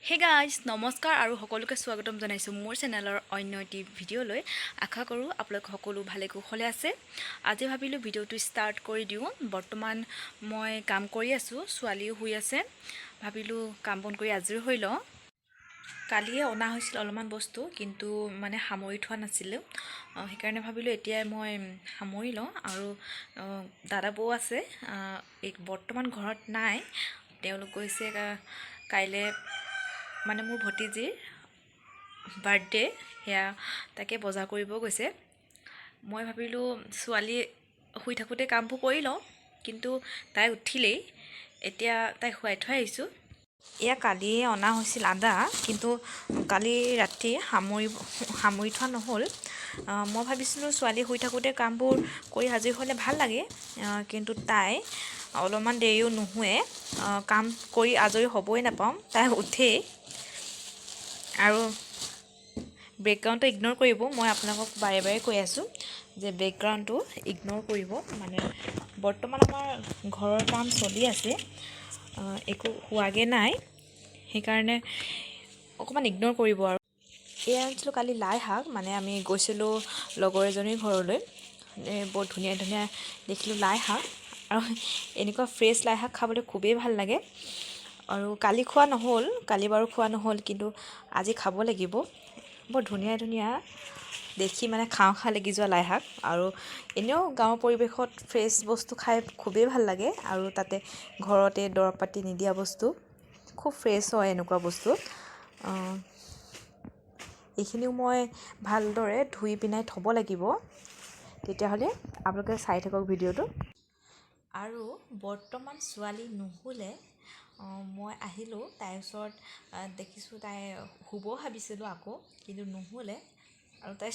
Hey guys নমস্কাৰ আৰু সকলোকে স্বাগতম জনাইছোঁ মোৰ চেনেলৰ অন্য এটি ভিডিঅ'লৈ। আশা কৰোঁ আপোনালোক সকলো ভালে কুশলে আছে। আজি ভাবিলোঁ ভিডিঅ'টো ষ্টাৰ্ট কৰি দিওঁ। বৰ্তমান মই কাম কৰি আছোঁ, ছোৱালীও শুই আছে। ভাবিলোঁ কাম বন কৰি আজৰি হৈ লওঁ। কালিয়ে অনা হৈছিল অলপমান বস্তু, কিন্তু মানে সামৰি থোৱা নাছিলোঁ। সেইকাৰণে ভাবিলোঁ এতিয়াই মই সামৰি লওঁ। আৰু দাদা বৌ আছে, বৰ্তমান ঘৰত নাই। তেওঁলোক গৈছে কাইলৈ, মানে মোৰ ভতিজীৰ বাৰ্থডে, সেয়া তাকে বজাৰ কৰিব গৈছে। মই ভাবিলোঁ ছোৱালী শুই থাকোঁতে কামবোৰ কৰি লওঁ, কিন্তু তাই উঠিলেই। এতিয়া তাইক শুৱাই থৈ আহিছোঁ। এয়া কালিয়ে অনা হৈছিল আদা, কিন্তু কালি ৰাতি সামৰি থোৱা নহ'ল। মই ভাবিছিলোঁ ছোৱালী শুই থাকোঁতে কামবোৰ কৰি আজৰি হ'লে ভাল লাগে, কিন্তু তাই অলপমান দেৰিও নুশুৱে। কাম কৰি আজৰি হ'বই নাপাওঁ, তাই উঠেই। আৰু বেকগ্ৰাউণ্ডটো ইগন'ৰ কৰিব, মই আপোনালোকক বাৰে বাৰে কৈ আছোঁ যে বেকগ্ৰাউণ্ডটো ইগন'ৰ কৰিব। মানে বৰ্তমান আমাৰ ঘৰৰ কাম চলি আছে, একো হোৱাগৈ নাই, সেইকাৰণে অকণমান ইগন'ৰ কৰিব। আৰু এয়া আনিছিলোঁ কালি লাই শাক, মানে আমি গৈছিলোঁ লগৰ এজনীৰ ঘৰলৈ। বৰ ধুনীয়া ধুনীয়া দেখিলোঁ লাই শাক, আৰু এনেকুৱা ফ্ৰেছ লাই শাক খাবলৈ খুবেই ভাল লাগে। আৰু কালি খোৱা নহ'ল, কিন্তু আজি খাব লাগিব। বৰ ধুনীয়া ধুনীয়া দেখি মানে খাওঁ খাওঁ লাগি যোৱা লাই শাক। আৰু এনেও গাঁৱৰ পৰিৱেশত ফ্ৰেছ বস্তু খাই খুবেই ভাল লাগে, আৰু তাতে ঘৰতে দৰৱ পাতি নিদিয়া বস্তু, খুব ফ্ৰেছ হয় এনেকুৱা বস্তু। এইখিনিও মই ভালদৰে ধুই পিনাই থ'ব লাগিব, তেতিয়াহ'লে আপোনালোকে চাই থাকক ভিডিঅ'টো। আৰু বৰ্তমান ছোৱালী নুশুলে, মই আহিলোঁ তাইৰ ওচৰত, দেখিছোঁ তাই শুব ভাবিছিলোঁ আকৌ, কিন্তু নুশুলে। আৰু তাইৰ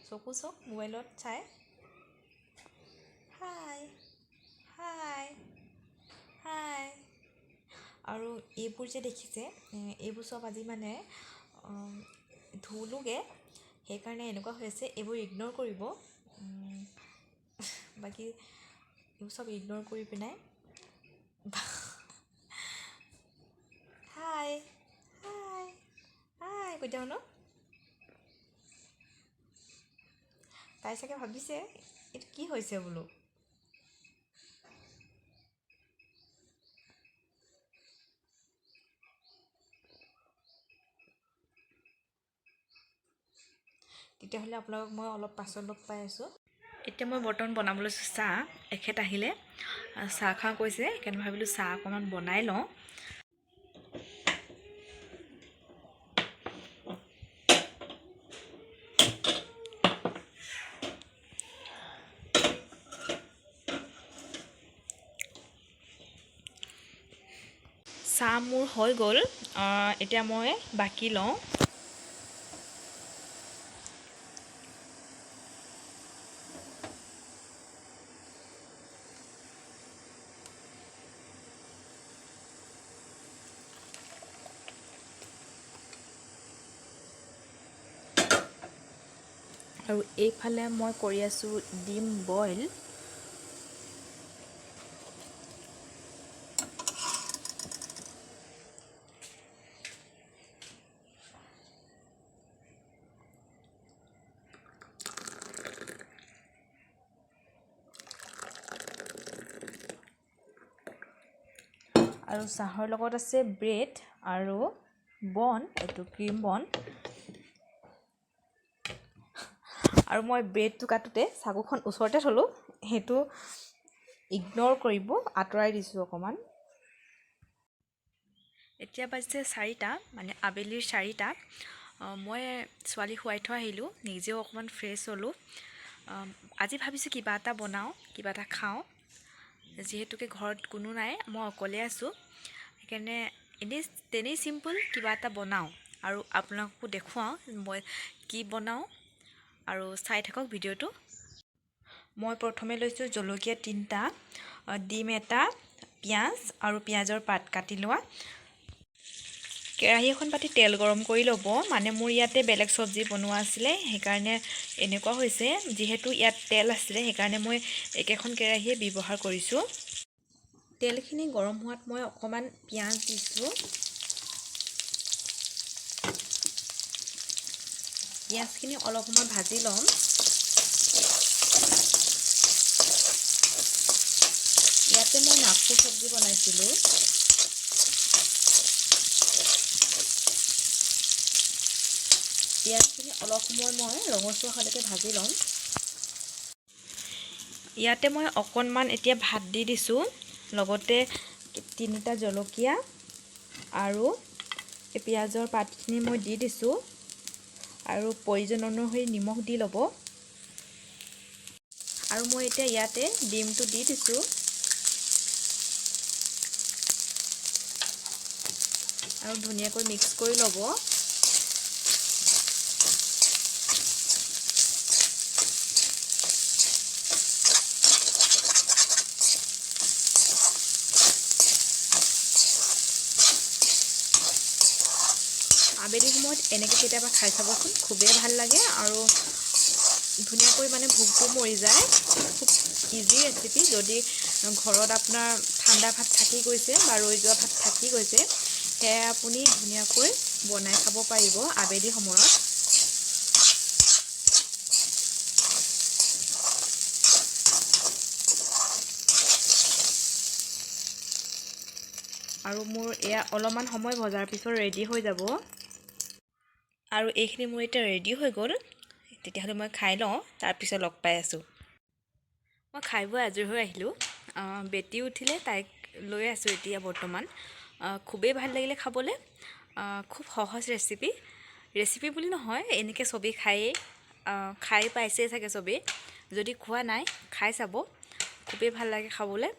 চকু চক মোবাইলত চাই। হাই হাই হাই। আৰু এইবোৰ যে দেখিছে, এইবোৰ চব আজি মানে ধুলোগে, সেইকাৰণে এনেকুৱা হৈ আছে। এইবোৰ ইগন'ৰ কৰিব, বাকী এইবোৰ চব ইগন'ৰ কৰি পিনাই হাই হাই হাই কৈ দিওঁ ন। তাই চাগে ভাবিছে এইটো কি হৈছে বোলো। তেতিয়াহ'লে আপোনালোকক মই অলপ পাছত লগ পাই আছোঁ। এতিয়া মই বৰ্তমান বনাব লৈছোঁ চাহ। এখেত আহিলে চাহ খাওঁ কৈছে, সেইকাৰণে ভাবিলোঁ চাহ অকণমান বনাই লওঁ। চাহ মোৰ হৈ গ'ল, এতিয়া মই বাকি লওঁ। আৰু এইফালে মই কৰি আছোঁ ডিম বইল। আৰু চাহৰ লগত আছে ব্ৰেড আৰু বন, এইটো ক্ৰীম বন। আৰু মই ব্ৰেডটো কাটোতে চাকুখন ওচৰতে থ'লোঁ, সেইটো ইগন'ৰ কৰিব, আঁতৰাই দিছোঁ অকণমান। এতিয়া বাজিছে 4টা, মানে আবেলিৰ 4টা। মই ছোৱালী শুৱাই থৈ আহিলোঁ, নিজেও অকণমান ফ্ৰেছ হ'লোঁ। আজি ভাবিছোঁ কিবা এটা বনাওঁ, কিবা এটা খাওঁ। যিহেতুকে ঘৰত কোনো নাই, মই অকলে আছোঁ, সেইকাৰণে তেনেই চিম্পুল কিবা এটা বনাওঁ আৰু আপোনালোককো দেখুৱাওঁ মই কি বনাওঁ। আৰু চাই থাকক ভিডিঅ'টো। মই প্ৰথমে লৈছোঁ জলকীয়া 3টা, ডিম এটা, পিঁয়াজ আৰু পিঁয়াজৰ পাত কাটি লোৱা। কেৰাহী এখন পাতি তেল গৰম কৰি ল'ব। মানে মোৰ ইয়াতে বেলেগ চব্জি বনোৱা আছিলে, সেইকাৰণে এনেকুৱা হৈছে। যিহেতু ইয়াত তেল আছিলে, সেইকাৰণে মই একেখন কেৰাহীয়ে ব্যৱহাৰ কৰিছোঁ। তেলখিনি গৰম হোৱাত মই অকণমান পিঁয়াজ দিছোঁ। পিঁয়াজখিনি অলপ সময় ভাজি ল'ম। ইয়াতে মই নাচপতি চব্জি বনাইছিলোঁ। পিঁয়াজখিনি অলপ সময় মই ৰঙচুৱা হোৱালৈকে ভাজি ল'ম। ইয়াতে মই অকণমান এতিয়া ভাত দি দিছোঁ, লগতে 3টা জলকীয়া আৰু এই পিঁয়াজৰ পাতখিনি মই দি দিছোঁ আৰু প্ৰয়োজন অনুসৰি নিমখ দি ল'ব। আৰু মই এতিয়া ইয়াতে ডিমটো দি দিছোঁ আৰু ধুনীয়াকৈ মিক্স কৰি ল'ব। আবেলি সময়ত এনেকৈ কেতিয়াবা খাই চাবচোন, খুবেই ভাল লাগে আৰু ধুনীয়াকৈ মানে ভোকটো মৰি যায়। খুব ইজি ৰেচিপি। যদি ঘৰত আপোনাৰ ঠাণ্ডা ভাত থাকি গৈছে বা ৰৈ যোৱা ভাত থাকি গৈছে, সেয়া আপুনি ধুনীয়াকৈ বনাই খাব পাৰিব আবেলি সময়ত। আৰু মোৰ এয়া অলপমান সময় ভজাৰ পিছত ৰেডি হৈ যাব। আৰু এইখিনি মোৰ এতিয়া ৰেডি হৈ গ'ল। তেতিয়াহ'লে মই খাই লওঁ, তাৰপিছত লগ পাই আছোঁ। মই খাই বৈ আজৰি হৈ আহিলোঁ। বেটি উঠিলে, তাইক লৈ আছোঁ এতিয়া বৰ্তমান। খুবেই ভাল লাগিলে খাবলৈ। খুব সহজ ৰেচিপি বুলি নহয়, এনেকৈ চবেই খাই পাইছেই চাগে চবেই। যদি খোৱা নাই, খাই চাব, খুবেই ভাল লাগে খাবলৈ।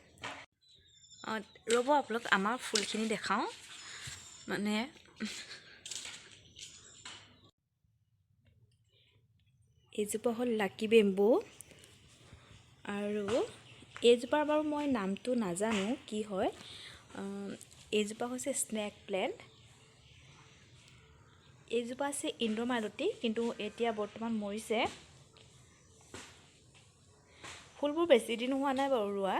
ৰ'ব আপোনালোক আমাৰ ফুলখিনি দেখাওঁ। মানে এইজোপা হ'ল লাকি বেম্বু, আৰু এইজোপাৰ বাৰু মই নামটো নাজানো কি হয়। এইজোপা হৈছে স্নেক প্লেণ্ট। এইজোপা আছে ইণ্ডো মালতী, কিন্তু এতিয়া বৰ্তমান মৰিছে। ফুলবোৰ বেছি দিন হোৱা নাই বাৰু ৰোৱা।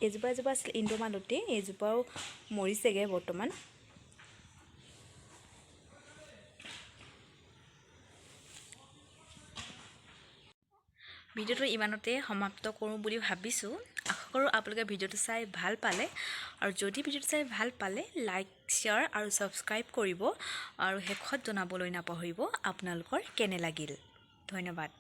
এজোপা আছিল ইণ্ডো মালতী, এইজোপাও মৰিছেগৈ বৰ্তমান। ভিডিঅ'টো ইমানতে সমাপ্ত কৰোঁ বুলি ভাবিছোঁ। আশা কৰোঁ আপোনালোকে ভিডিঅ'টো চাই ভাল পালে, আৰু যদি ভিডিঅ'টো চাই ভাল পালে লাইক, শ্বেয়াৰ আৰু ছাবস্ক্ৰাইব কৰিব, আৰু শেষত জনাবলৈ নাপাহৰিব আপোনালোকৰ কেনে লাগিল। ধন্যবাদ।